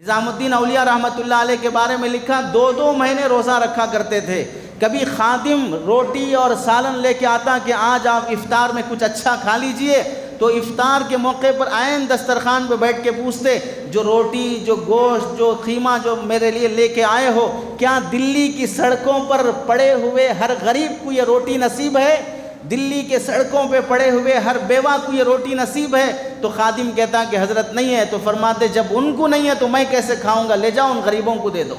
نظام الدین اولیاء رحمۃ اللہ علیہ کے بارے میں لکھا 2 مہینے روزہ رکھا کرتے تھے۔ کبھی خادم روٹی اور سالن لے کے آتا کہ آج آپ افطار میں کچھ اچھا کھا لیجئے، تو افطار کے موقع پر عین دسترخوان پہ بیٹھ کے پوچھتے جو روٹی، جو گوشت، جو قیمہ جو میرے لیے لے کے آئے ہو، کیا دلی کی سڑکوں پر پڑے ہوئے ہر غریب کو یہ روٹی نصیب ہے؟ دلی کے سڑکوں پہ پڑے ہوئے ہر بیوہ کو یہ روٹی نصیب ہے؟ تو خادم کہتا کہ حضرت نہیں ہے۔ تو فرماتے جب ان کو نہیں ہے تو میں کیسے کھاؤں گا، لے جاؤ ان غریبوں کو دے دو۔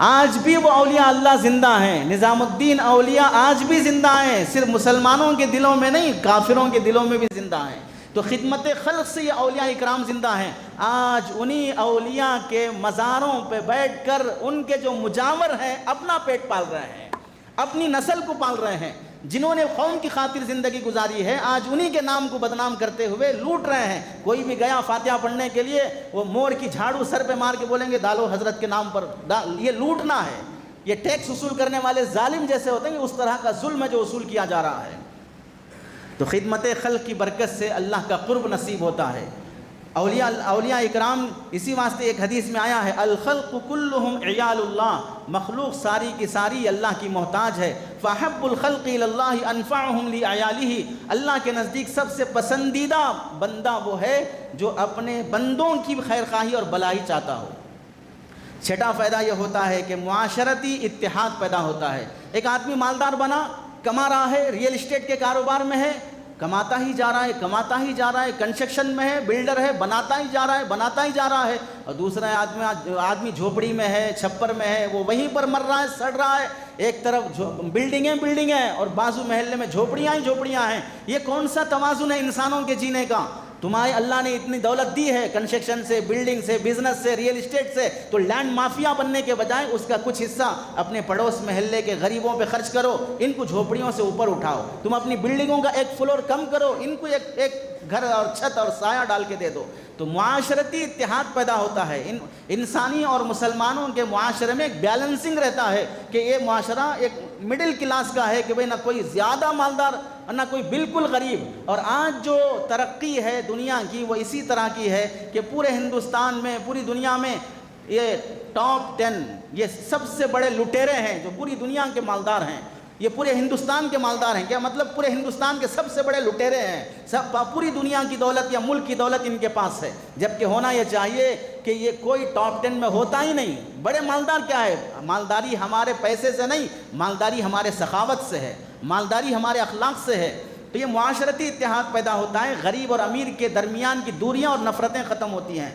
آج بھی وہ اولیاء اللہ زندہ ہیں، نظام الدین اولیاء آج بھی زندہ ہیں، صرف مسلمانوں کے دلوں میں نہیں، کافروں کے دلوں میں بھی زندہ ہیں۔ تو خدمت خلق سے یہ اولیاء اکرام زندہ ہیں۔ آج انہی اولیاء کے مزاروں پہ بیٹھ کر ان کے جو مجاور ہیں اپنا پیٹ پال رہے ہیں، اپنی نسل کو پال رہے ہیں۔ جنہوں نے قوم کی خاطر زندگی گزاری ہے آج انہی کے نام کو بدنام کرتے ہوئے لوٹ رہے ہیں۔ کوئی بھی گیا فاتحہ پڑھنے کے لیے، وہ مور کی جھاڑو سر پہ مار کے بولیں گے ڈالو حضرت کے نام پر، یہ لوٹنا ہے۔ یہ ٹیکس وصول کرنے والے ظالم جیسے ہوتے ہیں، اس طرح کا ظلم ہے جو وصول کیا جا رہا ہے۔ تو خدمت خلق کی برکت سے اللہ کا قرب نصیب ہوتا ہے۔ اولیاء اکرام، اسی واسطے ایک حدیث میں آیا ہے الخلق کلہم عیال اللہ، مخلوق ساری کی ساری اللہ کی محتاج ہے۔ فحب الخلق الی اللہ انفعہم لعیالہ، اللہ کے نزدیک سب سے پسندیدہ بندہ وہ ہے جو اپنے بندوں کی خیر خواہی اور بلائی چاہتا ہو۔ چھٹا فائدہ یہ ہوتا ہے کہ معاشرتی اتحاد پیدا ہوتا ہے۔ ایک آدمی مالدار بنا، کما رہا ہے، ریئل اسٹیٹ کے کاروبار میں ہے، کماتا ہی جا رہا ہے، کماتا ہی جا رہا ہے، کنسٹرکشن میں ہے، بلڈر ہے، بناتا ہی جا رہا ہے، بناتا ہی جا رہا ہے۔ اور دوسرا آدمی جھوپڑی میں ہے، چھپر میں ہے، وہ وہیں پر مر رہا ہے، سڑ رہا ہے۔ ایک طرف بلڈنگیں اور بازو محلے میں جھوپڑیاں ہیں۔ یہ کون سا توازن ہے انسانوں کے جینے کا؟ تمہارے اللہ نے اتنی دولت دی ہے، کنسٹرکشن سے، بلڈنگ سے، بزنس سے، ریئل اسٹیٹ سے، تو لینڈ مافیا بننے کے بجائے اس کا کچھ حصہ اپنے پڑوس محلے کے غریبوں پہ خرچ کرو، ان کو جھوپڑیوں سے اوپر اٹھاؤ۔ تم اپنی بلڈنگوں کا ایک فلور کم کرو، ان کو ایک گھر اور چھت اور سایہ ڈال کے دے دو۔ تو معاشرتی اتحاد پیدا ہوتا ہے۔ انسانی اور مسلمانوں کے معاشرے میں ایک بیلنسنگ رہتا ہے کہ یہ معاشرہ ایک مڈل کلاس کا ہے کہ بھئی نہ کوئی زیادہ مالدار اور نہ کوئی بالکل غریب۔ اور آج جو ترقی ہے دنیا کی وہ اسی طرح کی ہے کہ پورے ہندوستان میں، پوری دنیا میں یہ ٹاپ 10 یہ سب سے بڑے لٹیرے ہیں جو پوری دنیا کے مالدار ہیں۔ یہ پورے ہندوستان کے مالدار ہیں، کیا مطلب پورے ہندوستان کے سب سے بڑے لٹیرے ہیں، سب پوری دنیا کی دولت یا ملک کی دولت ان کے پاس ہے۔ جبکہ ہونا یہ چاہیے کہ یہ کوئی ٹاپ 10 میں ہوتا ہی نہیں۔ بڑے مالدار کیا ہے؟ مالداری ہمارے پیسے سے نہیں، مالداری ہمارے سخاوت سے ہے، مالداری ہمارے اخلاق سے ہے۔ تو یہ معاشرتی اتحاد پیدا ہوتا ہے، غریب اور امیر کے درمیان کی دوریاں اور نفرتیں ختم ہوتی ہیں۔